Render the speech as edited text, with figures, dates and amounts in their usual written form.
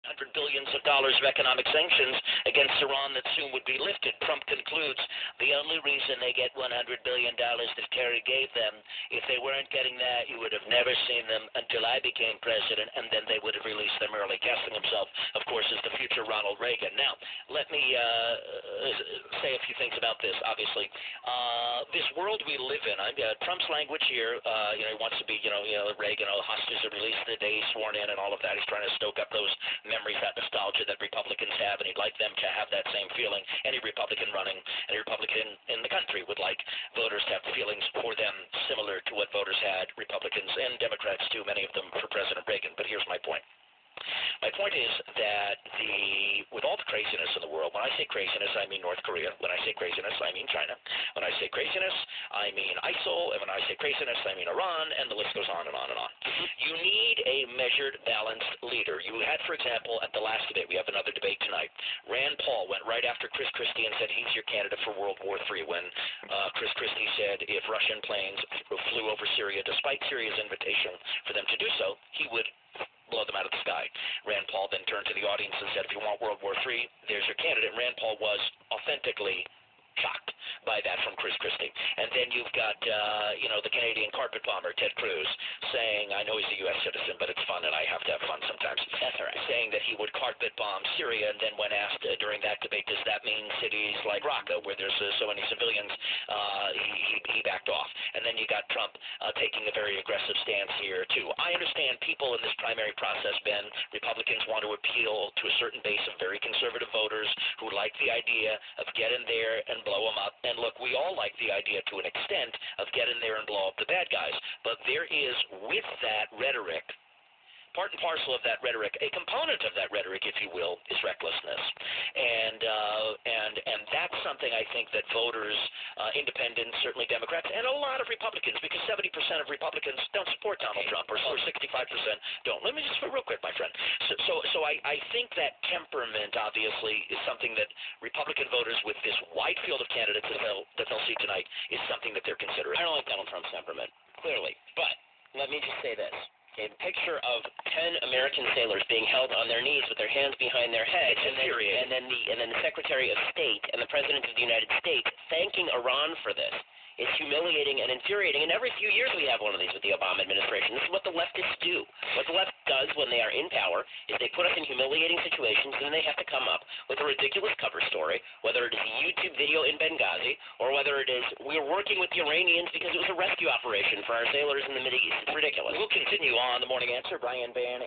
$100 billion of economic sanctions against Iran that soon would be lifted. Trump concludes the only reason they get $100 billion that Kerry gave them, if they weren't getting that, you would have never seen them until I became president, and then they would have released them early, casting himself, of course, as the future Ronald Reagan. Now, let me say a few things about this, obviously. This world we live in, Trump's language here, he wants to be, Reagan, hostages are released the day he's sworn in and all of that. He's trying to stoke up those memories, that nostalgia that Republicans have, and he'd like them to have that same feeling. Any Republican running, any Republican in the country would like voters to have feelings for them similar to what voters had, Republicans and Democrats too, many of them for President Reagan. But here's my point. My point is that with all the craziness in the world, when I say craziness, I mean North Korea. When I say craziness, I mean China. When I say craziness, I mean ISIL. And when I say craziness, I mean Iran, and the list goes on and on and on. You need a measured, balanced leader. You had, for example, at the last debate, we have another debate tonight, Rand Paul went right after Christie and said he's your candidate for World War III when Christie said if Russian planes flew over Syria, despite Syria's invitation for them to do so, he would blow them out of the sky. Rand Paul then turned to the audience and said, if you want World War III, there's your candidate. Rand Paul was authentically shocked by that from Christie. And then you've got, the Canadian carpet bomber, Ted Cruz, saying, I know he's a U.S. citizen, but it's fun and I have to have fun sometimes. That's all right. Saying that he would carpet bomb Syria, and then when asked during that debate, does that mean cities like Raqqa, where there's so many civilians, he backed off. And then you got Trump taking a very aggressive stance here, too. I understand people in this primary process, Ben, Republicans want to appeal to a certain base of very conservative voters who like the idea of get in there and blow them up. And look, we all like the idea to an extent of get in there and blow up the bad guys. But there is, with that rhetoric, part and parcel of that rhetoric, a component of that rhetoric, if you will, is recklessness. And that's something I think that voters, independents, certainly Democrats, and a lot of Republicans, because 70% of Republicans don't support Donald Trump, or 65% don't. Let me just, real quick, my friend. So I think that temperament, obviously, is something that Republican voters with this wide field of candidates that they'll see tonight is something that they're considering. I don't like Donald Trump's temperament, clearly. But let me just say this. A picture of 10 American sailors being held on their knees with their hands behind their heads, and then the Secretary of State and the President of the United States thanking Iran for this is humiliating and infuriating. And every few years we have one of these with the Obama administration. This is what the leftists do. What the left does when they are in power is they put us in humiliating situations, and then they have to come up with a ridiculous cover story, whether it is a YouTube video in Benghazi or whether it is we're working with the Iranians because it was a rescue operation for our sailors in the Mideast. It's ridiculous. We'll continue on The Morning Answer. Brian Van